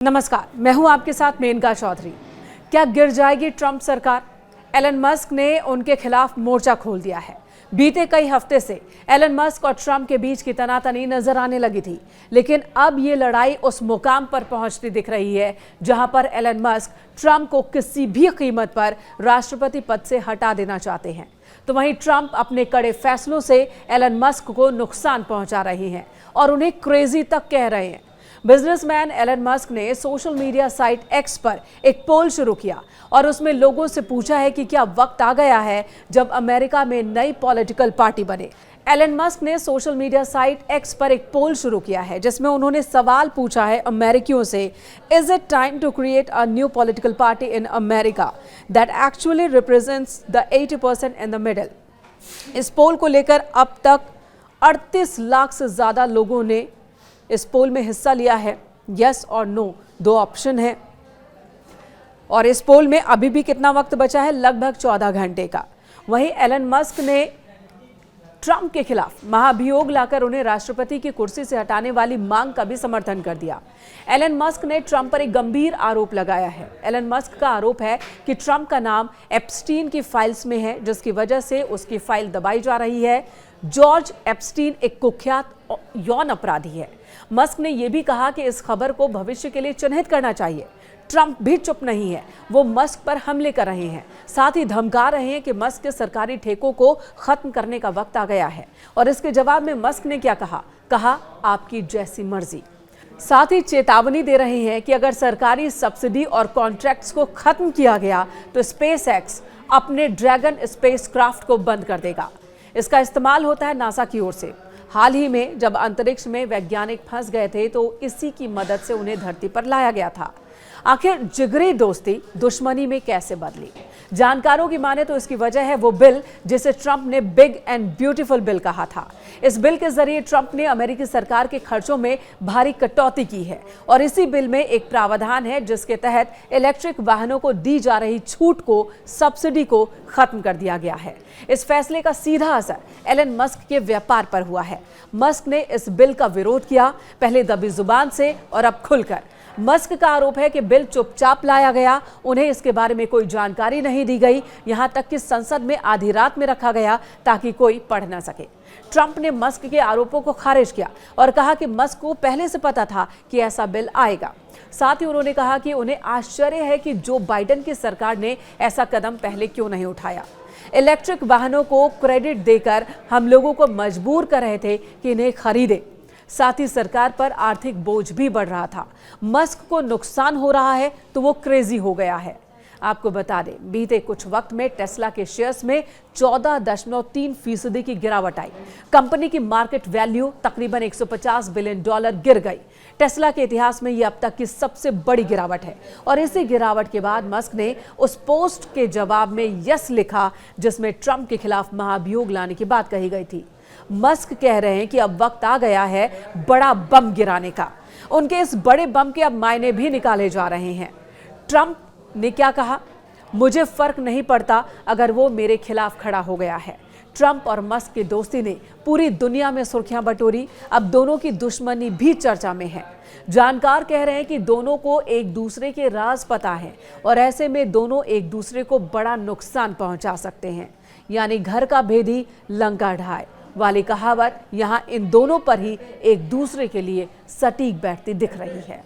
नमस्कार, मैं हूं आपके साथ मेनका चौधरी। क्या गिर जाएगी ट्रंप सरकार? एलन मस्क ने उनके खिलाफ मोर्चा खोल दिया है। बीते कई हफ्ते से एलन मस्क और ट्रंप के बीच की तनातनी नजर आने लगी थी, लेकिन अब ये लड़ाई उस मुकाम पर पहुंचती दिख रही है जहां पर एलन मस्क ट्रंप को किसी भी कीमत पर राष्ट्रपति पद से हटा देना चाहते हैं, तो वहीं ट्रंप अपने कड़े फैसलों से एलन मस्क को नुकसान पहुंचा रहे हैं और उन्हें क्रेजी तक कह रहे हैं। बिजनेसमैन एलन मस्क ने सोशल मीडिया साइट एक्स पर एक पोल शुरू किया और उसमें लोगों से पूछा है कि क्या वक्त आ गया है जब अमेरिका में नई पॉलिटिकल पार्टी बने। एलन मस्क ने सोशल मीडिया साइट एक्स पर एक पोल शुरू किया है जिसमें उन्होंने सवाल पूछा है अमेरिकियों से, is it time to create a new political party in America that actually represents the 80% in the middle. इस पोल को लेकर अब तक 38 लाख से ज्यादा लोगों ने इस पोल में हिस्सा लिया है। यस और नो दो ऑप्शन है और इस पोल में अभी भी कितना वक्त बचा है? लगभग 14 घंटे का। वहीं एलन मस्क ने ट्रंप के खिलाफ महाभियोग लाकर उन्हें राष्ट्रपति की कुर्सी से हटाने वाली मांग का भी समर्थन कर दिया। एलन मस्क ने ट्रंप पर एक गंभीर आरोप लगाया है। एलन मस्क का आरोप है कि ट्रंप का नाम एप्स्टीन की फाइल्स में है, जिसकी वजह से उसकी फाइल दबाई जा रही है। जॉर्ज एप्स्टीन एक कुख्यात यौन अपराधी है। मस्क ने यह भी कहा कि इस खबर को भविष्य के लिए चिन्हित करना चाहिए। ट्रंप भी चुप नहीं है, वो मस्क पर हमले कर रहे हैं, साथ ही धमका रहे हैं कि मस्क के सरकारी ठेकों को खत्म करने का वक्त आ गया है। और इसके जवाब में मस्क ने क्या कहा, आपकी जैसी मर्जी। साथ ही चेतावनी दे रहे हैं कि अगर सरकारी सब्सिडी और कॉन्ट्रैक्ट्स को खत्म किया गया तो स्पेस एक्स अपने ड्रैगन स्पेसक्राफ्ट को बंद कर देगा। इसका इस्तेमाल होता है नासा की ओर से। हाल ही में जब अंतरिक्ष में वैज्ञानिक फंस गए थे तो इसी की मदद से उन्हें धरती पर लाया गया था। आखिर जिगरी दोस्ती दुश्मनी में कैसे बदली? जानकारों की माने तो इसकी वजह है वो बिल जिसे ट्रंप ने बिग एंड ब्यूटीफुल बिल कहा था। इस बिल के जरिए ट्रंप ने अमेरिकी सरकार के खर्चों में भारी कटौती की है और इसी बिल में एक प्रावधान है जिसके तहत इलेक्ट्रिक वाहनों को दी जा रही छूट को, सब्सिडी को खत्म कर दिया गया है। इस फैसले का सीधा असर एलन मस्क के व्यापार पर हुआ है। मस्क ने इस बिल का विरोध किया, पहले दबी जुबान से और अब खुलकर। मस्क का आरोप है कि बिल चुपचाप लाया गया, उन्हें इसके बारे में कोई जानकारी नहीं दी गई, यहां तक कि संसद में आधी रात में रखा गया ताकि कोई पढ़ ना सके। ट्रंप ने मस्क के आरोपों को खारिज किया और कहा कि मस्क को पहले से पता था कि ऐसा बिल आएगा। साथ ही उन्होंने कहा कि उन्हें आश्चर्य है कि जो बाइडेन की सरकार ने ऐसा कदम पहले क्यों नहीं उठाया। इलेक्ट्रिक वाहनों को क्रेडिट देकर हम लोगों को मजबूर कर रहे थे कि इन्हें खरीदे। साथ ही सरकार पर आर्थिक बोझ भी बढ़ रहा था। मस्क को नुकसान हो रहा है तो वो क्रेजी हो गया है। आपको बता दें, बीते कुछ वक्त में टेस्ला के शेयर्स में 14.3% की गिरावट आई। कंपनी की मार्केट वैल्यू तकरीबन $150 बिलियन गिर गई। टेस्ला के इतिहास में यह अब तक की सबसे बड़ी गिरावट है और इसी गिरावट के बाद मस्क ने उस पोस्ट के जवाब में यस लिखा जिसमें ट्रंप के खिलाफ महाभियोग लाने की बात कही गई थी। मस्क कह रहे हैं कि अब वक्त आ गया है बड़ा बम गिराने का। उनके इस बड़े बम के अब मायने भी निकाले जा रहे हैं। ट्रंप ने क्या कहा, मुझे फर्क नहीं पड़ता अगर वो मेरे खिलाफ खड़ा हो गया है। ट्रंप और मस्क की दोस्ती ने पूरी दुनिया में सुर्खियां बटोरी। अब दोनों की दुश्मनी भी चर्चा में है। जानकार कह रहे हैं कि दोनों को एक दूसरे के राज पता है और ऐसे में दोनों एक दूसरे को बड़ा नुकसान पहुंचा सकते हैं। यानी घर का भेदी लंका ढाए वाली कहावत यहां इन दोनों पर ही एक दूसरे के लिए सटीक बैठती दिख रही है।